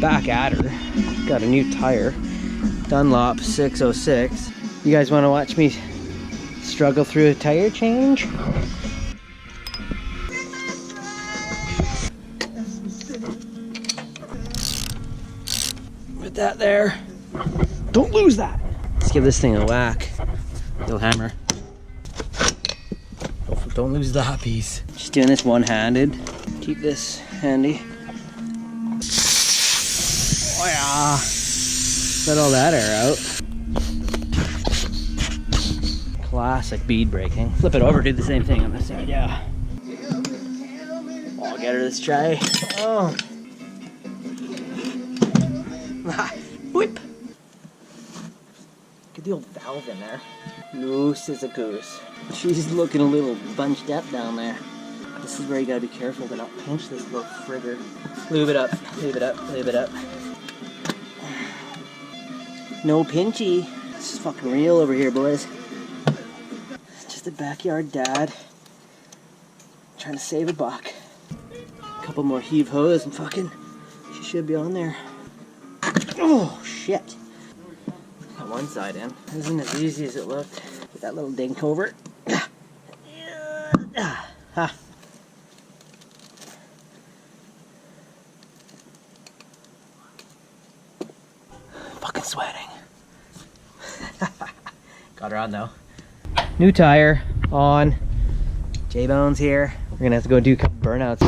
back at her. Got a new tire, Dunlop 606. You guys want to watch me struggle through a tire change? Put that there. Don't lose that. Let's give this thing a whack. Little hammer. Don't lose that piece. Just doing this one-handed. Keep this handy. Oh yeah. Let all that air out. Classic bead breaking. Flip it over, do the same thing on this side, yeah. I'll get her this try. Oh. Whip. Get the old valve in there. Loose as a goose. She's looking a little bunched up down there. This is where you gotta be careful to not pinch this little frigger. Lube it up, lube it up, lube it up. No pinchy. This is fucking real over here, boys. It's just a backyard dad trying to save a buck. A couple more heave hose and fucking she should be on there. Oh shit. Got one side in. It isn't as easy as it looked. Get that little dink over. Ha. Fucking sweating. Got her on though. New tire on. J-Bone's here. We're gonna have to go do a couple burnouts.